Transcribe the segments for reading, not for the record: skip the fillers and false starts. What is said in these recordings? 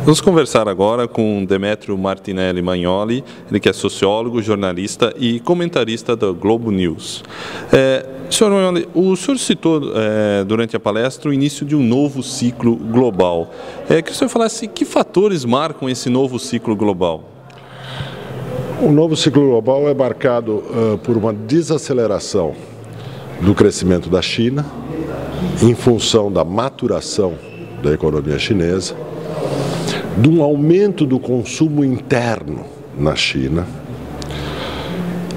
Vamos conversar agora com Demetrio Martinelli Magnoli, ele que é sociólogo, jornalista e comentarista da Globo News. Senhor Magnoli, o senhor citou durante a palestra o início de um novo ciclo global. Que o senhor falasse que fatores marcam esse novo ciclo global? O novo ciclo global é marcado por uma desaceleração do crescimento da China, em função da maturação da economia chinesa, de um aumento do consumo interno na China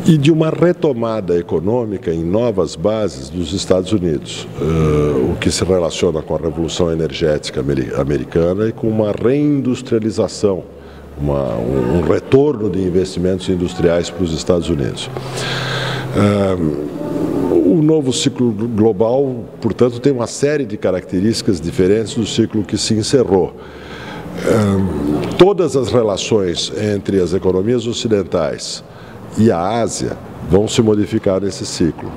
e de uma retomada econômica em novas bases dos Estados Unidos, o que se relaciona com a Revolução Energética americana e com uma reindustrialização, um retorno de investimentos industriais para os Estados Unidos. O novo ciclo global, portanto, tem uma série de características diferentes do ciclo que se encerrou. Todas as relações entre as economias ocidentais e a Ásia vão se modificar nesse ciclo.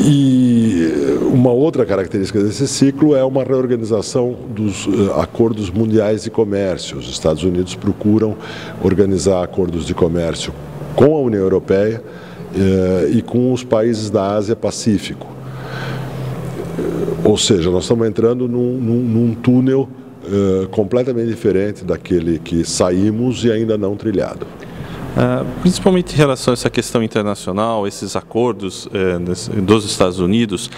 E uma outra característica desse ciclo é uma reorganização dos acordos mundiais de comércio. Os Estados Unidos procuram organizar acordos de comércio com a União Europeia e com os países da Ásia-Pacífico. Ou seja, nós estamos entrando num túnel completamente diferente daquele que saímos e ainda não trilhado. Principalmente em relação a essa questão internacional, esses acordos dos Estados Unidos,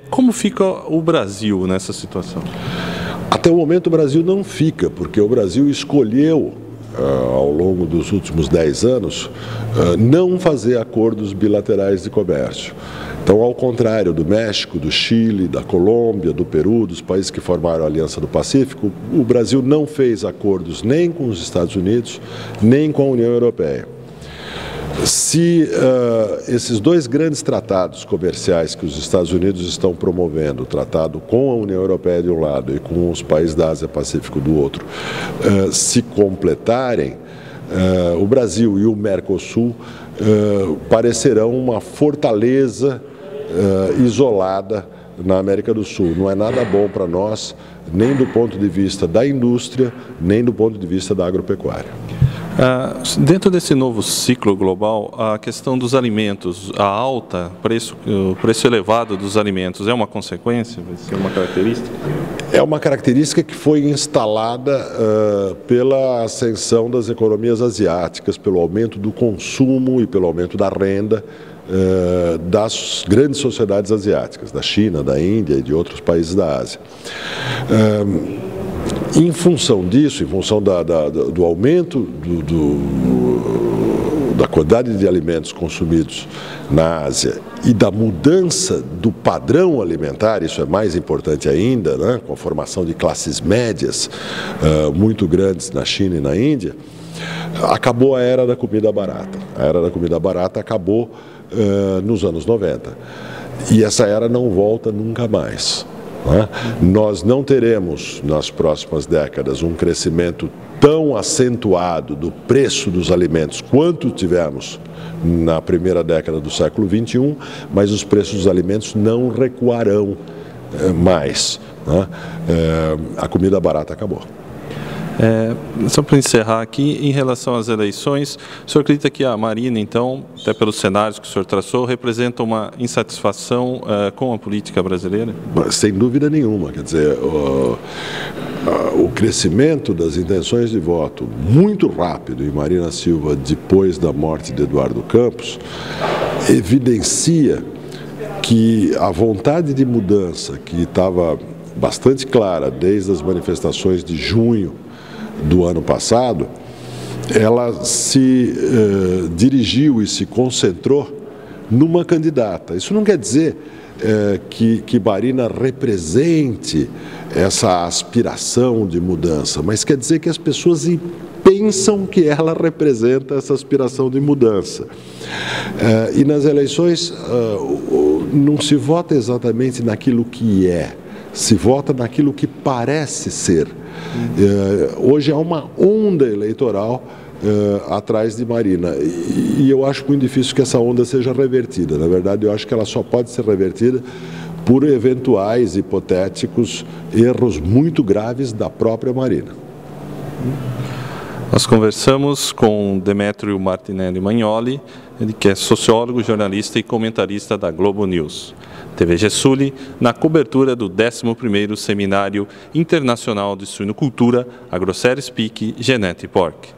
como fica o Brasil nessa situação? Até o momento o Brasil não fica, porque o Brasil escolheu, ao longo dos últimos 10 anos, não fazer acordos bilaterais de comércio. Então, ao contrário do México, do Chile, da Colômbia, do Peru, dos países que formaram a Aliança do Pacífico, o Brasil não fez acordos nem com os Estados Unidos, nem com a União Europeia. Se esses dois grandes tratados comerciais que os Estados Unidos estão promovendo, o tratado com a União Europeia de um lado e com os países da Ásia-Pacífico do outro, se completarem, o Brasil e o Mercosul parecerão uma fortaleza isolada na América do Sul. Não é nada bom para nós, nem do ponto de vista da indústria, nem do ponto de vista da agropecuária. Dentro desse novo ciclo global, a questão dos alimentos, o preço elevado dos alimentos é uma consequência, vai ser uma característica? É uma característica que foi instalada pela ascensão das economias asiáticas, pelo aumento do consumo e pelo aumento da renda das grandes sociedades asiáticas, da China, da Índia e de outros países da Ásia. Em função disso, em função do aumento da quantidade de alimentos consumidos na Ásia e da mudança do padrão alimentar, isso é mais importante ainda, né, com a formação de classes médias muito grandes na China e na Índia, acabou a era da comida barata. A era da comida barata acabou nos anos 90 e essa era não volta nunca mais. Nós não teremos nas próximas décadas um crescimento tão acentuado do preço dos alimentos quanto tivemos na primeira década do século XXI, mas os preços dos alimentos não recuarão mais. A comida barata acabou. Só para encerrar aqui, em relação às eleições, o senhor acredita que a Marina, então, até pelos cenários que o senhor traçou, representa uma insatisfação com a política brasileira? Sem dúvida nenhuma. Quer dizer, o crescimento das intenções de voto muito rápido em Marina Silva depois da morte de Eduardo Campos evidencia que a vontade de mudança que estava bastante clara desde as manifestações de junho do ano passado, ela se dirigiu e se concentrou numa candidata. Isso não quer dizer que Marina represente essa aspiração de mudança, mas quer dizer que as pessoas pensam que ela representa essa aspiração de mudança. E nas eleições não se vota exatamente naquilo que é, se vota naquilo que parece ser. Hoje há uma onda eleitoral atrás de Marina e eu acho muito difícil que essa onda seja revertida. Na verdade, eu acho que ela só pode ser revertida por eventuais, hipotéticos erros muito graves da própria Marina. Nós conversamos com Demetrio Martinelli Magnoli, ele que é sociólogo, jornalista e comentarista da Globo News. TV Gesuli, na cobertura do 11º Seminário Internacional de Suinocultura, AgroSéries PIC, Genet e Porc.